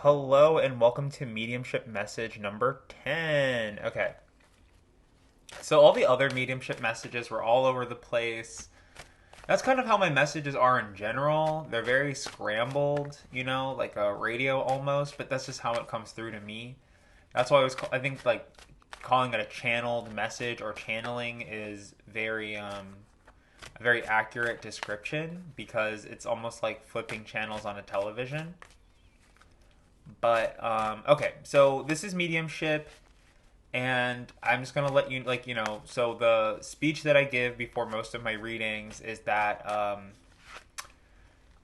Hello and welcome to Mediumship Message number 10. Okay, so all the other mediumship messages were all over the place. That's kind of how my messages are in general. They're very scrambled, like a radio almost, but that's just how it comes through to me. That's why I think like calling it a channeled message or channeling is a very accurate description because it's almost like flipping channels on a television. But okay, so this is mediumship, and I'm just gonna let you So the speech that I give before most of my readings is that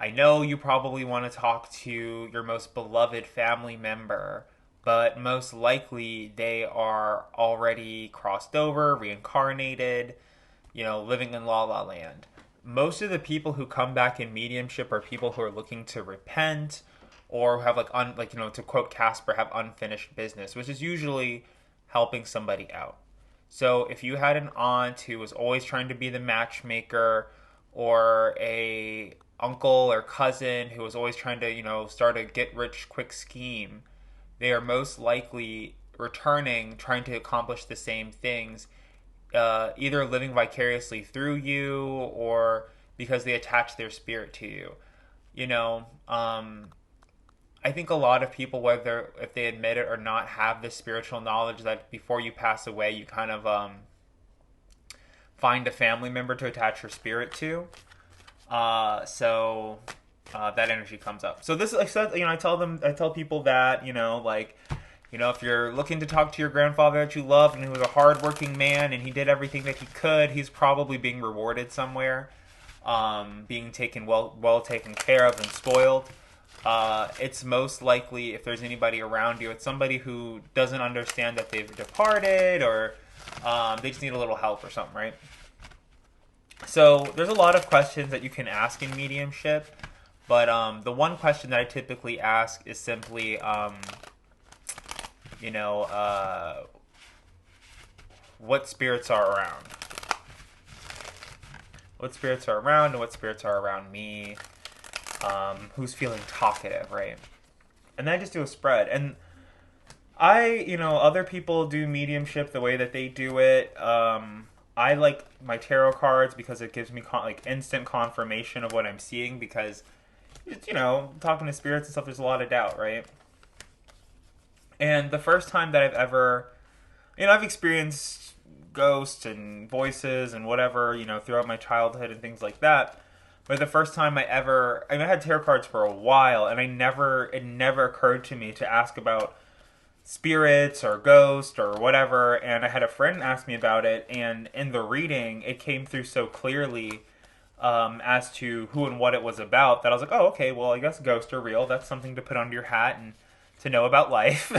I know you probably want to talk to your most beloved family member, but most likely they are already crossed over, reincarnated, living in La La Land. Most of the people who come back in mediumship are people who are looking to repent or have to quote Casper, have unfinished business, which is usually helping somebody out. So if you had an aunt who was always trying to be the matchmaker, or a uncle or cousin who was always trying to, start a get rich quick scheme, they are most likely returning, trying to accomplish the same things, either living vicariously through you or because they attach their spirit to you. You know, I think a lot of people, whether if they admit it or not, have this spiritual knowledge that before you pass away, you kind of find a family member to attach your spirit to. So that energy comes up. So this, like I said, I tell people that, if you're looking to talk to your grandfather that you loved and who was a hardworking man and he did everything that he could, he's probably being rewarded somewhere, being well taken care of and spoiled. It's most likely, if there's anybody around you, it's somebody who doesn't understand that they've departed, or they just need a little help or something, right? So there's a lot of questions that you can ask in mediumship, but the one question that I typically ask is simply, what spirits are around? What spirits are around, and what spirits are around me? Who's feeling talkative, right? And then I just do a spread. And other people do mediumship the way that they do it. I like my tarot cards because it gives me instant confirmation of what I'm seeing, because, talking to spirits and stuff, there's a lot of doubt, right? And the first time that I've ever, I've experienced ghosts and voices and whatever, throughout my childhood and things like that. But the first time I had tarot cards for a while, and it never occurred to me to ask about spirits or ghosts or whatever. And I had a friend ask me about it, and in the reading, it came through so clearly as to who and what it was about that I was like, oh, okay, well, I guess ghosts are real. That's something to put under your hat and to know about life,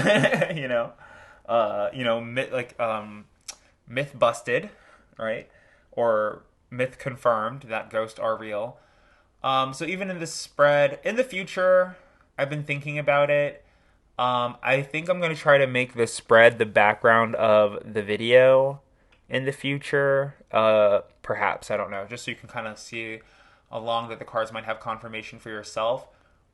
myth busted, right? Or myth confirmed that ghosts are real. So even in this spread, in the future, I've been thinking about it. I think I'm going to try to make this spread the background of the video in the future. Perhaps, I don't know, just so you can kind of see along that the cards might have confirmation for yourself.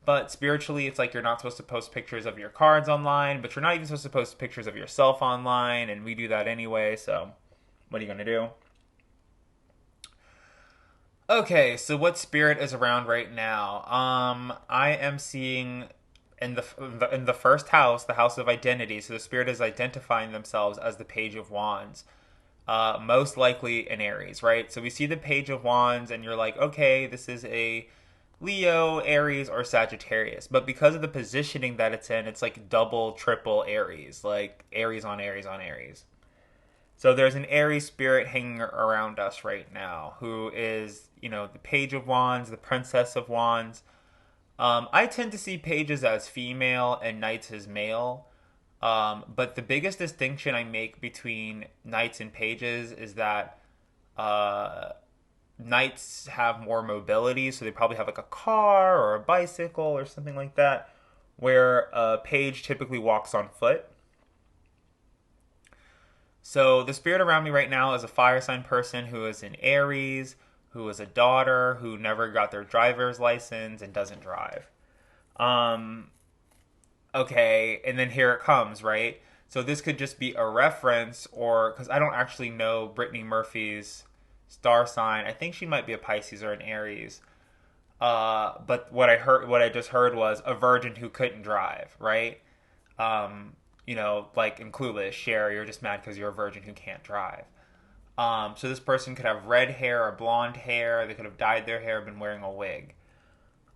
But spiritually, it's like you're not supposed to post pictures of your cards online, but you're not even supposed to post pictures of yourself online, and we do that anyway, so what are you going to do? Okay, so what spirit is around right now? I am seeing in the first house, the house of identity. So the spirit is identifying themselves as the Page of Wands. Most likely an Aries, right? So we see the Page of Wands, and you're like, okay, this is a Leo, Aries, or Sagittarius. But because of the positioning that it's in, it's like double, triple Aries, like Aries on Aries on Aries. So there's an Aries spirit hanging around us right now, who is, the Page of Wands, the Princess of Wands. I tend to see pages as female and knights as male. But the biggest distinction I make between knights and pages is that knights have more mobility, so they probably have like a car or a bicycle or something like that, where a page typically walks on foot. So the spirit around me right now is a fire sign person who is an Aries, who is a daughter who never got their driver's license and doesn't drive. Okay, and then here it comes, right? So this could just be a reference, or because I don't actually know Brittany Murphy's star sign. I think she might be a Pisces or an Aries. But what I just heard was a virgin who couldn't drive, right? Like in Clueless, Sherry, you're just mad because you're a virgin who can't drive. So this person could have red hair or blonde hair. They could have dyed their hair, been wearing a wig.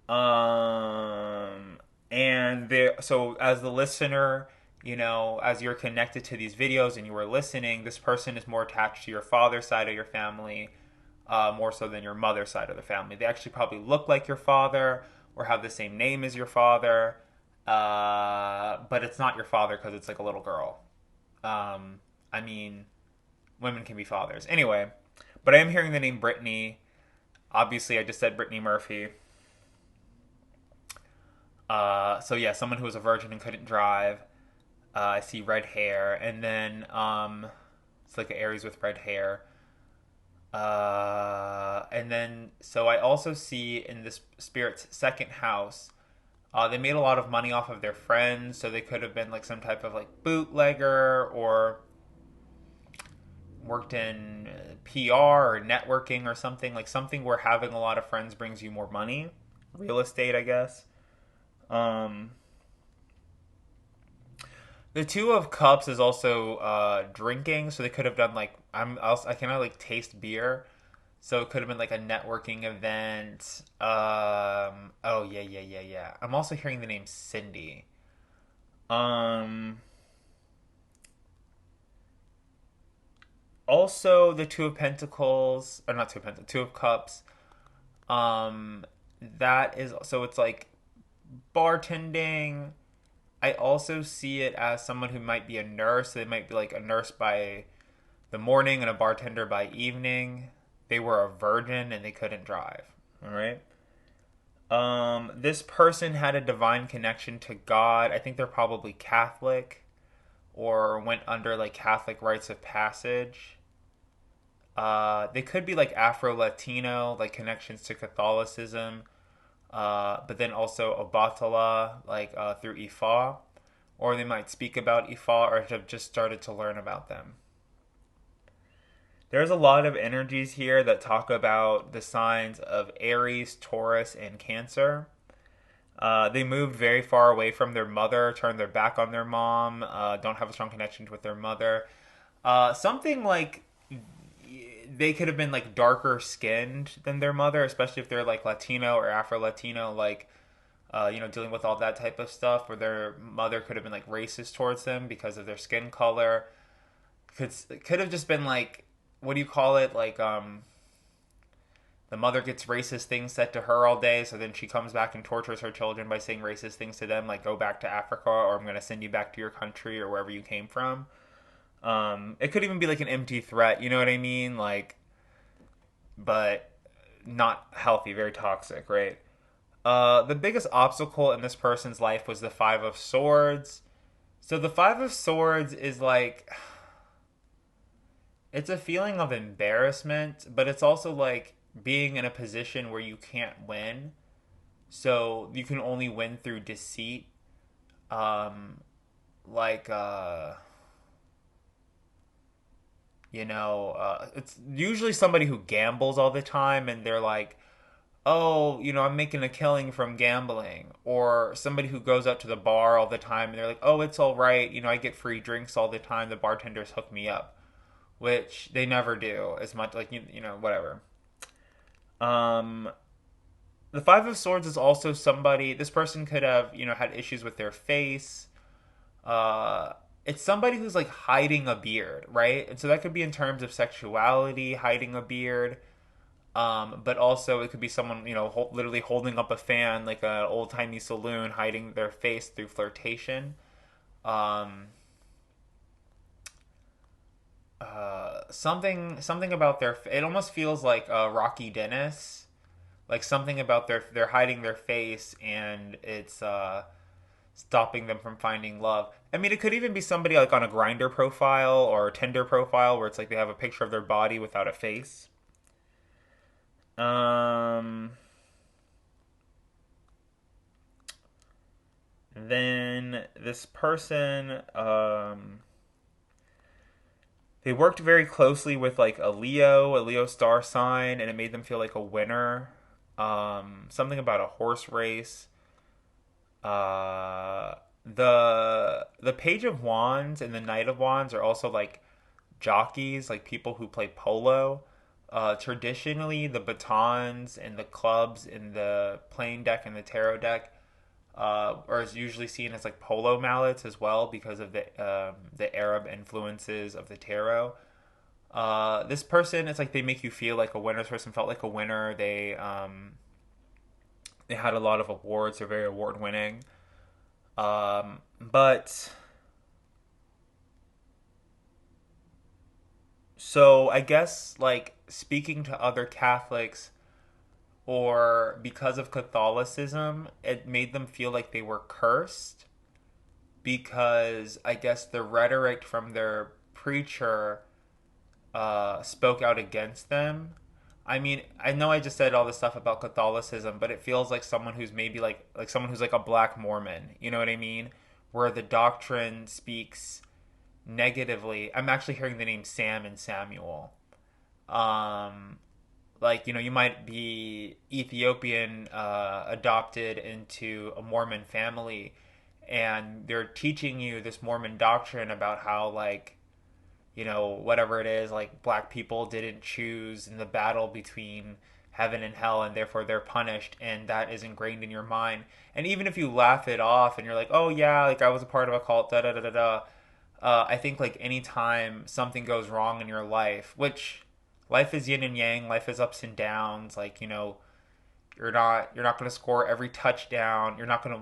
Um, so as the listener, as you're connected to these videos and you were listening, this person is more attached to your father's side of your family, more so than your mother's side of the family. They actually probably look like your father or have the same name as your father, but it's not your father because it's like a little girl. I mean, women can be fathers. Anyway, but I am hearing the name Brittany. Obviously, I just said Brittany Murphy. So yeah, someone who was a virgin and couldn't drive. I see red hair, and then it's like an Aries with red hair. And then so I also see in this spirit's second house, they made a lot of money off of their friends, so they could have been like some type of like bootlegger or worked in PR or networking or something, like something where having a lot of friends brings you more money. Real estate, I guess. Um, the Two of Cups is also drinking, so they could have done like I cannot like taste beer, so it could have been like a networking event. Oh yeah, yeah, yeah, yeah. I'm also hearing the name Cindy. Um, Also the Two of Pentacles, or not Two of Pentacles, Two of Cups. Um, that is so it's like bartending. I also see it as someone who might be a nurse. They might be like a nurse by the morning and a bartender by evening. They were a virgin and they couldn't drive. All right. This person had a divine connection to God. I think they're probably Catholic or went under like Catholic rites of passage. They could be like Afro Latino, like connections to Catholicism, but then also Obatala, like through Ifa, or they might speak about Ifa or have just started to learn about them. There's a lot of energies here that talk about the signs of Aries, Taurus, and Cancer. They moved very far away from their mother, turned their back on their mom, don't have a strong connection with their mother. Something like they could have been like darker skinned than their mother, especially if they're like Latino or Afro Latino, like dealing with all that type of stuff, where their mother could have been like racist towards them because of their skin color. Could have just been like, what do you call it? Like the mother gets racist things said to her all day, so then she comes back and tortures her children by saying racist things to them, like go back to Africa, or I'm going to send you back to your country or wherever you came from. It could even be like an empty threat, you know what I mean? Like, but not healthy, very toxic, right? The biggest obstacle in this person's life was the Five of Swords. So the Five of Swords is like, it's a feeling of embarrassment, but it's also like being in a position where you can't win. So you can only win through deceit. Um, like, it's usually somebody who gambles all the time and they're like, oh, I'm making a killing from gambling. Or somebody who goes out to the bar all the time and they're like, oh, it's all right. I get free drinks all the time. The bartenders hook me up, which they never do as much. Like, whatever. Um, the Five of Swords is also somebody, this person could have, had issues with their face. Uh, it's somebody who's like hiding a beard, right? And so that could be in terms of sexuality, hiding a beard. But also it could be someone, literally holding up a fan like an old timey saloon, hiding their face through flirtation. Um, something about it almost feels like Rocky Dennis, like something about they're hiding their face and it's stopping them from finding love. I mean, it could even be somebody like on a Grinder profile or a Tinder profile where it's like they have a picture of their body without a face. Um, Then this person, they worked very closely with like a Leo star sign, and it made them feel like a winner. Something about a horse race. Uh, the Page of Wands and the Knight of Wands are also like jockeys, like people who play polo. Traditionally, the batons and the clubs in the playing deck and the tarot deck are usually seen as like polo mallets as well because of the Arab influences of the tarot. This person, it's like they make you feel like a winner. This person felt like a winner. They had a lot of awards. They're very award winning. But so I guess like speaking to other Catholics or because of Catholicism, it made them feel like they were cursed because I guess the rhetoric from their preacher spoke out against them. I mean, I know I just said all this stuff about Catholicism, but it feels like someone who's maybe like someone who's like a black Mormon. You know what I mean? Where the doctrine speaks negatively. I'm actually hearing the name Sam and Samuel. Um, like you might be Ethiopian, adopted into a Mormon family, and they're teaching you this Mormon doctrine about how like whatever it is, like black people didn't choose in the battle between heaven and hell and therefore they're punished, and that is ingrained in your mind. And even if you laugh it off and you're like, oh yeah, like I was a part of a cult, da da da da da, I think like anytime something goes wrong in your life, which life is yin and yang, life is ups and downs, like you're not going to score every touchdown, you're not going to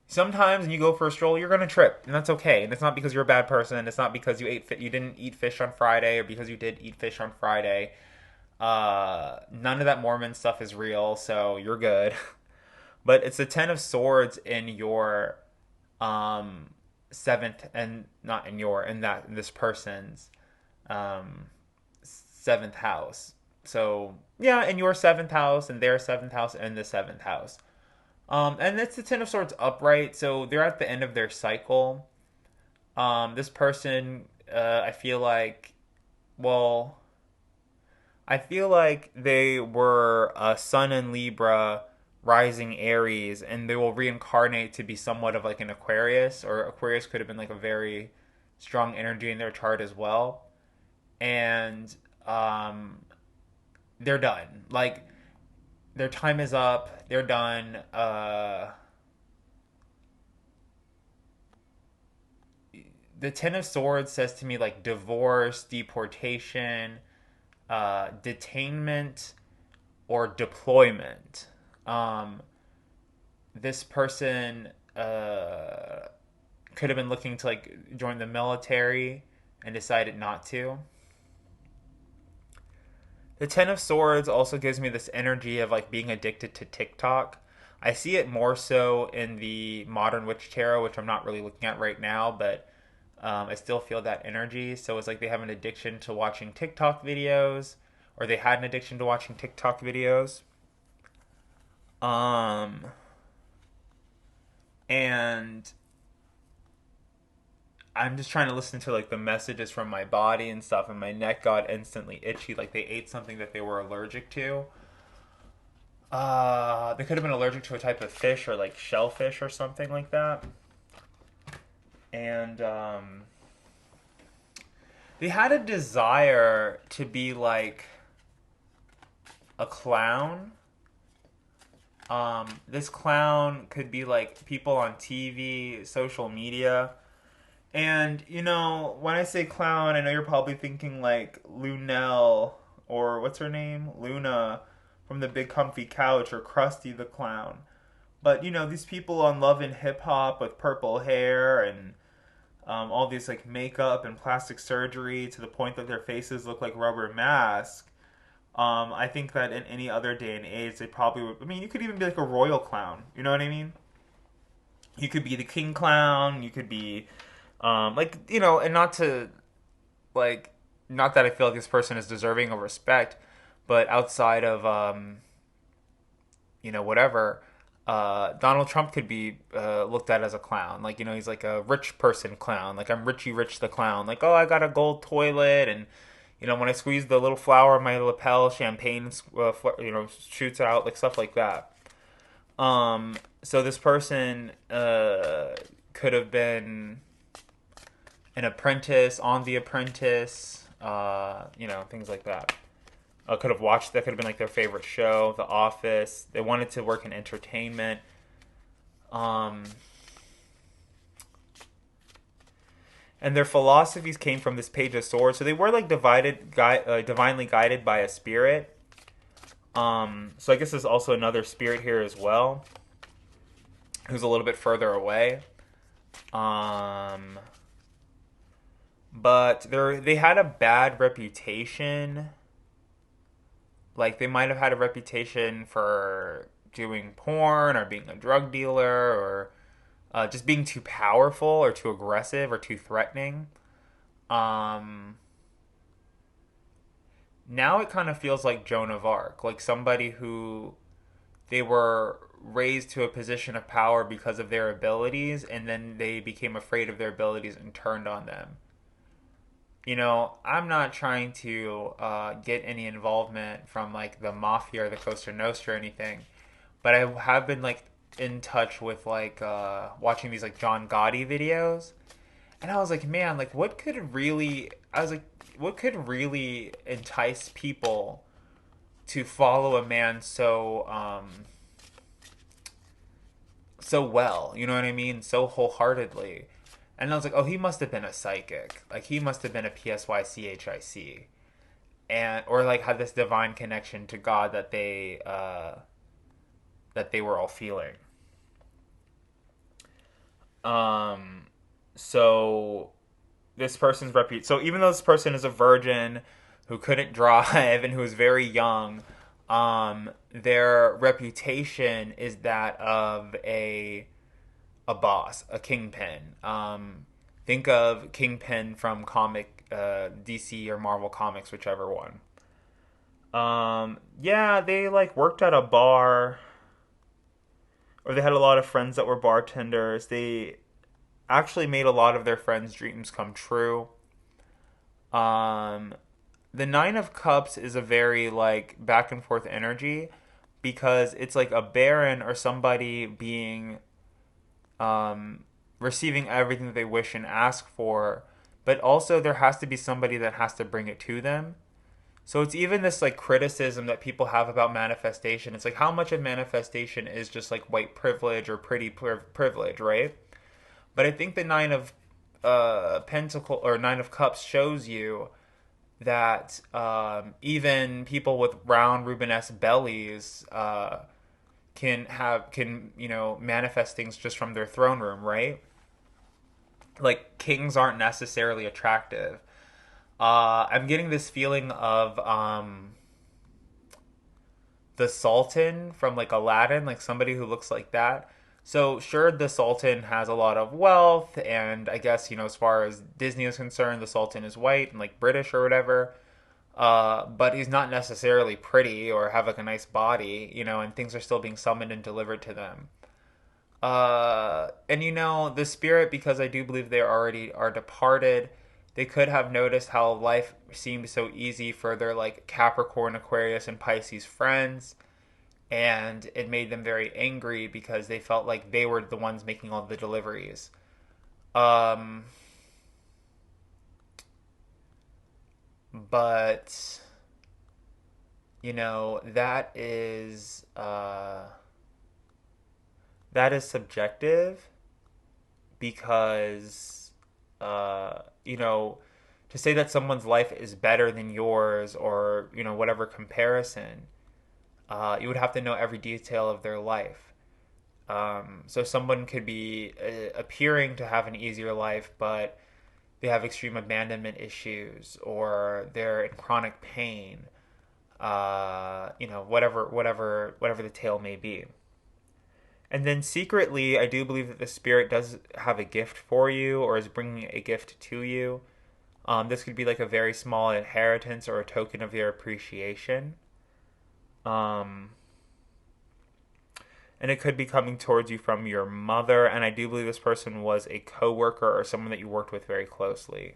sometimes when you go for a stroll, you're gonna trip, and that's okay. And it's not because you're a bad person. It's not because you didn't eat fish on Friday, or because you did eat fish on Friday. None of that Mormon stuff is real, so you're good. But it's the Ten of Swords in your seventh, and not in your in this person's um seventh house. So yeah, in your seventh house, and their seventh house, and the seventh house. And it's the Ten of Swords upright, so they're at the end of their cycle. This person, I feel like, well, I feel like they were a Sun in Libra, rising Aries, and they will reincarnate to be somewhat of like an Aquarius, or Aquarius could have been like a very strong energy in their chart as well. And they're done. Like their time is up. They're done. The Ten of Swords says to me like divorce, deportation, detainment, or deployment. Um, this person could have been looking to like join the military and decided not to. The Ten of Swords also gives me this energy of like being addicted to TikTok. I see it more so in the Modern Witch Tarot, which I'm not really looking at right now, but I still feel that energy. So it's like they have an addiction to watching TikTok videos, or they had an addiction to watching TikTok videos. Um, and I'm just trying to listen to like the messages from my body and stuff, and my neck got instantly itchy, like they ate something that they were allergic to. They could have been allergic to a type of fish or like shellfish or something like that. And they had a desire to be like a clown. This clown could be like people on TV, social media. And, when I say clown, I know you're probably thinking like Lunel, or what's her name? Luna from the Big Comfy Couch, or Krusty the Clown. But, these people on Love and Hip Hop with purple hair and all these like makeup and plastic surgery to the point that their faces look like rubber masks. I think that in any other day and age, they probably would. I mean, you could even be like a royal clown. You know what I mean? You could be the king clown. You could be, and not to, like, not that I feel like this person is deserving of respect, but outside of, whatever, Donald Trump could be looked at as a clown. Like, he's like a rich person clown. Like, I'm Richie Rich the clown. Like, oh, I got a gold toilet, and when I squeeze the little flower in my lapel, champagne, shoots out, like stuff like that. So this person could have been an apprentice on The Apprentice, things like that. Could have watched that. Could have been like their favorite show, The Office. They wanted to work in entertainment. Um, and their philosophies came from this Page of Swords. So they were like divinely guided by a spirit. So I guess there's also another spirit here as well, who's a little bit further away. But they had a bad reputation. Like, they might have had a reputation for doing porn or being a drug dealer, or just being too powerful or too aggressive or too threatening. Um, Now it kind of feels like Joan of Arc, like somebody who they were raised to a position of power because of their abilities, and then they became afraid of their abilities and turned on them. I'm not trying to get any involvement from like the mafia or the Costa Nostra or anything, but I have been like in touch with like watching these like John Gotti videos, and I was like, man, like what could really entice people to follow a man so well, you know what I mean, so wholeheartedly. And I was like, oh, he must have been a psychic. Like, he must have been a PSYCHIC. And or like had this divine connection to God that they were all feeling. Um so this person's reputation. So even though this person is a virgin who couldn't drive and who was very young, their reputation is that of a boss, a kingpin. Think of Kingpin from comic DC or Marvel Comics, whichever one. Yeah, they like worked at a bar, or they had a lot of friends that were bartenders. They actually made a lot of their friends' dreams come true. Um, the Nine of Cups is a very like back and forth energy, because it's like a baron or somebody being um, receiving everything that they wish and ask for, but also there has to be somebody that has to bring it to them. So it's even this like criticism that people have about manifestation. It's like, how much of manifestation is just like white privilege or pretty privilege, right? But I think the Nine of Cups shows you that even people with round Rubenesque bellies can manifest things just from their throne room, right? Like, kings aren't necessarily attractive. I'm getting this feeling of the Sultan from like Aladdin, like somebody who looks like that. So sure, the Sultan has a lot of wealth, and I guess as far as Disney is concerned, the Sultan is white and like British or whatever. But he's not necessarily pretty or have like a nice body, and things are still being summoned and delivered to them. And the spirit, because I do believe they already are departed, they could have noticed how life seemed so easy for their like Capricorn, Aquarius, and Pisces friends, and it made them very angry because they felt like they were the ones making all the deliveries. Um, but that is subjective, because to say that someone's life is better than yours, or whatever comparison, you would have to know every detail of their life. So someone could be appearing to have an easier life, but they have extreme abandonment issues, or they're in chronic pain. Whatever the tale may be. And then secretly, I do believe that the spirit does have a gift for you, or is bringing a gift to you. This could be like a very small inheritance or a token of their appreciation. Um, and it could be coming towards you from your mother. And I do believe this person was a coworker or someone that you worked with very closely.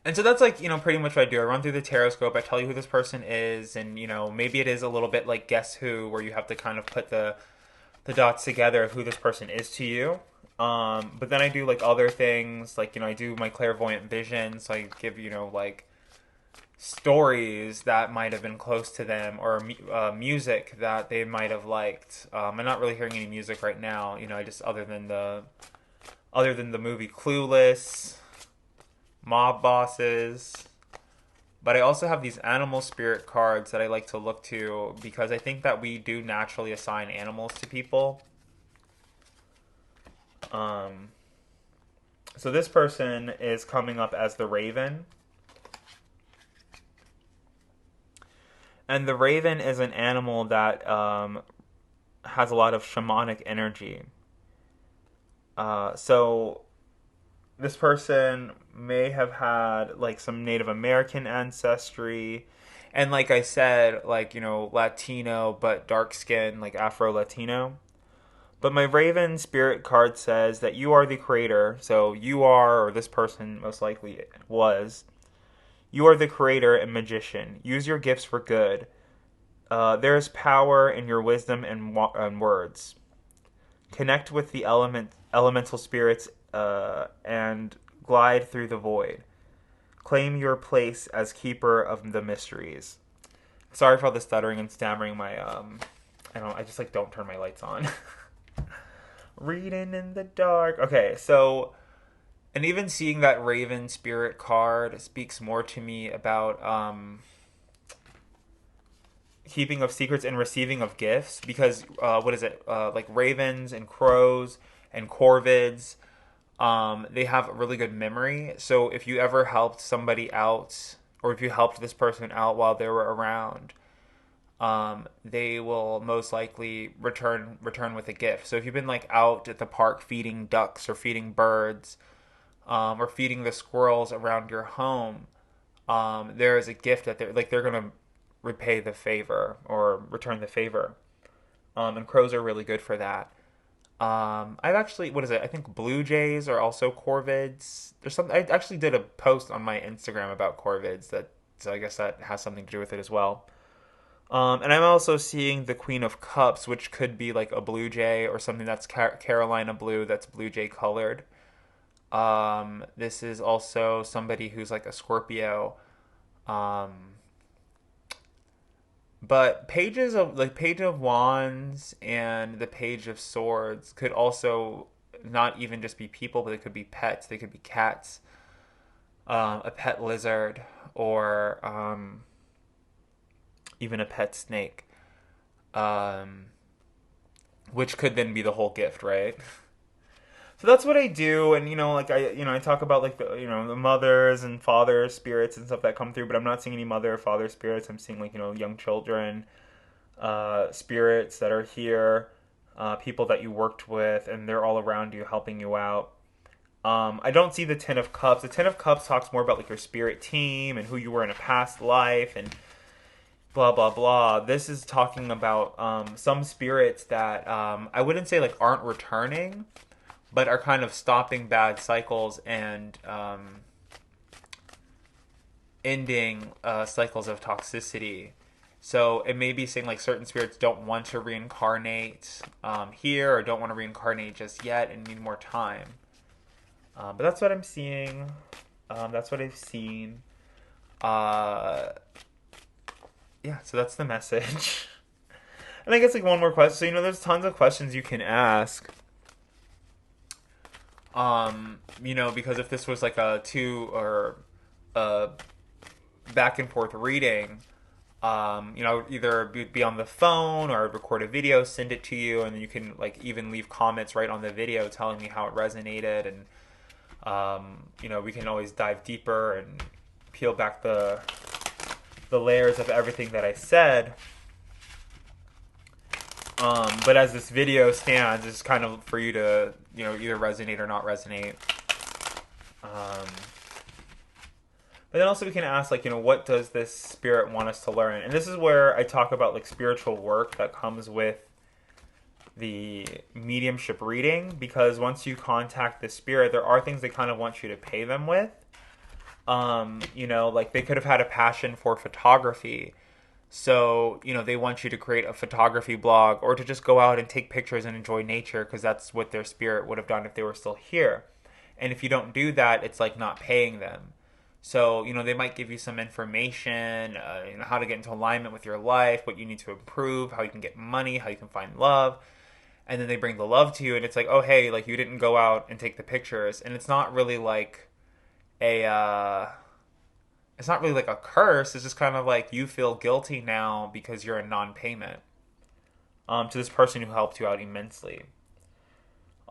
And so that's like, pretty much what I do. I run through the tarot scope. I tell you who this person is. And, maybe it is a little bit like Guess Who, where you have to kind of put the dots together of who this person is to you. But then I do like other things. Like, I do my clairvoyant vision. So I give, like stories that might have been close to them, or music that they might have liked. I'm not really hearing any music right now. I just, other than the movie Clueless, Mob Bosses. But I also have these animal spirit cards that I like to look to, because I think that we do naturally assign animals to people. So this person is coming up as the Raven. And the Raven is an animal that has a lot of shamanic energy. So this person may have had like some Native American ancestry, and like I said, like, Latino, but dark skin, like Afro-Latino. But my Raven spirit card says that you are the creator. So you are, or this person most likely was, you are the creator and magician. Use your gifts for good. There is power in your wisdom and words. Connect with the elemental spirits and glide through the void. Claim your place as keeper of the mysteries. Sorry for all the stuttering and stammering. I just like don't turn my lights on. Reading in the dark. Okay, so, and even seeing that Raven spirit card speaks more to me about keeping of secrets and receiving of gifts, because what is it? Like ravens and crows and corvids, they have a really good memory. So if you ever helped somebody out, or if you helped this person out while they were around, they will most likely return with a gift. So if you've been like out at the park feeding ducks or feeding birds, or feeding the squirrels around your home, there is a gift that they're gonna repay the favor or return the favor. And crows are really good for that. I've actually, what is it? I think blue jays are also corvids. I actually did a post on my Instagram about corvids, so I guess that has something to do with it as well. And I'm also seeing the Queen of Cups, which could be like a blue jay or something that's Carolina blue, that's blue jay colored. This is also somebody who's like a Scorpio. But Page of Wands and the Page of Swords could also not even just be people, but they could be pets. They could be cats, a pet lizard, or even a pet snake, which could then be the whole gift, right? So that's what I do, and I talk about like the mothers and fathers spirits and stuff that come through, but I'm not seeing any mother or father spirits. I'm seeing like young children spirits that are here, people that you worked with, and they're all around you helping you out. I don't see the Ten of Cups. The Ten of Cups talks more about like your spirit team and who you were in a past life and blah blah blah. This is talking about some spirits that I wouldn't say like aren't returning, but are kind of stopping bad cycles and ending cycles of toxicity. So it may be saying like certain spirits don't want to reincarnate here, or don't want to reincarnate just yet and need more time. But that's what I'm seeing. That's what I've seen. Yeah, so that's the message. And I guess like one more question. So there's tons of questions you can ask. Because if this was like a back and forth reading, either be on the phone or record a video, send it to you, and then you can like even leave comments right on the video telling me how it resonated, and we can always dive deeper and peel back the layers of everything that I said. But as this video stands, it's kind of for you to, either resonate or not resonate. But then also we can ask, like, what does this spirit want us to learn? And this is where I talk about, like, spiritual work that comes with the mediumship reading, because once you contact the spirit, there are things they kind of want you to pay them with. Like they could have had a passion for photography. So, they want you to create a photography blog or to just go out and take pictures and enjoy nature because that's what their spirit would have done if they were still here. And if you don't do that, it's like not paying them. So, they might give you some information, how to get into alignment with your life, what you need to improve, how you can get money, how you can find love. And then they bring the love to you, and it's like, oh, hey, like you didn't go out and take the pictures. And it's not really like a, it's not really like a curse. It's just kind of like you feel guilty now because you're a non-payment to this person who helped you out immensely.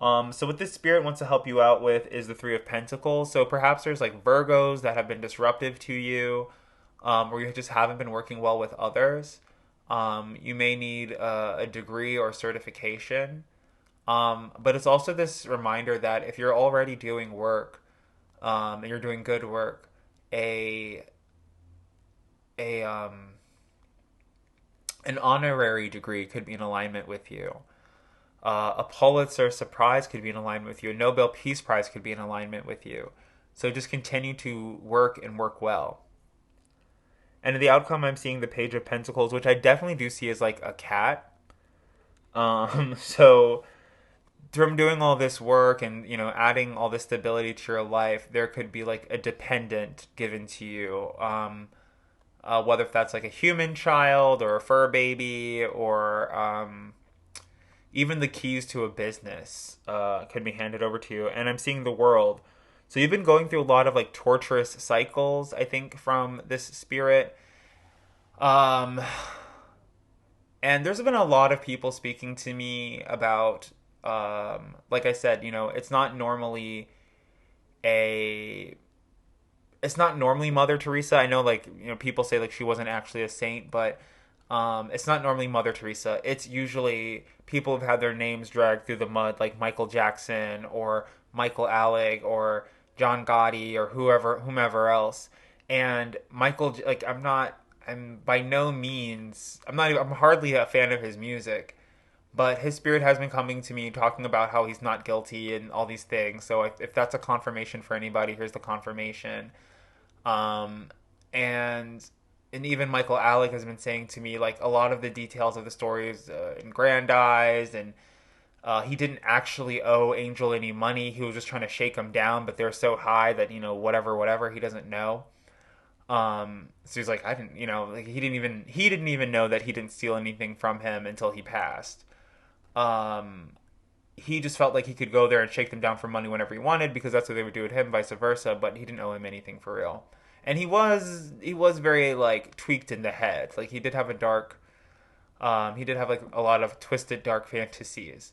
So what this spirit wants to help you out with is the Three of Pentacles. So perhaps there's like Virgos that have been disruptive to you, or you just haven't been working well with others. You may need a degree or certification. But it's also this reminder that if you're already doing work, and you're doing good work, a an honorary degree could be in alignment with you. A Pulitzer Prize could be in alignment with you. A Nobel Peace Prize could be in alignment with you. So just continue to work and work well. And in the outcome, I'm seeing the Page of Pentacles, which I definitely do see as like a cat. So from doing all this work and adding all this stability to your life, there could be like a dependent given to you. Whether if that's like a human child or a fur baby or even the keys to a business can be handed over to you. And I'm seeing the world. So you've been going through a lot of like torturous cycles, I think, from this spirit. And there's been a lot of people speaking to me about, like I said, it's not normally a it's not normally Mother Teresa. I know, like, people say like she wasn't actually a saint, but it's not normally Mother Teresa. It's usually people who've had their names dragged through the mud, like Michael Jackson or Michael Alec or John Gotti or whomever else. And Michael, like, I'm by no means, I'm hardly a fan of his music, but his spirit has been coming to me talking about how he's not guilty and all these things. So if that's a confirmation for anybody, here's the confirmation. Um, and even Michael Alec has been saying to me, like, a lot of the details of the story is aggrandized, and he didn't actually owe Angel any money. He was just trying to shake him down, but they're so high that, whatever, he doesn't know. So he's like, I didn't, like, he didn't even know that he didn't steal anything from him until he passed. He just felt like he could go there and shake them down for money whenever he wanted because that's what they would do with him, vice versa. But he didn't owe him anything for real, and he was very like tweaked in the head. Like he did have he did have like a lot of twisted dark fantasies.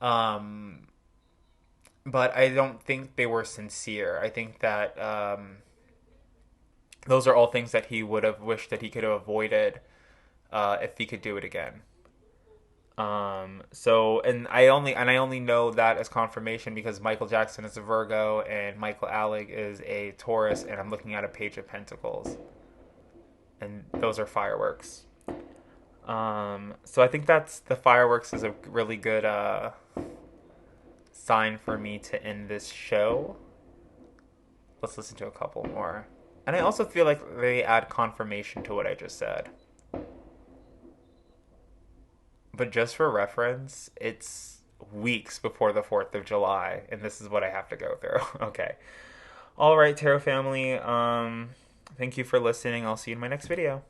But I don't think they were sincere. I think that those are all things that he would have wished that he could have avoided if he could do it again. And I only know that as confirmation because Michael Jackson is a Virgo and Michael Alec is a Taurus, and I'm looking at a Page of Pentacles, and those are fireworks. So I think the fireworks is a really good sign for me to end this show. Let's listen to a couple more, and I also feel like they add confirmation to what I just said. But just for reference, it's weeks before the 4th of July, and this is what I have to go through. Okay. All right, Tarot family. Thank you for listening. I'll see you in my next video.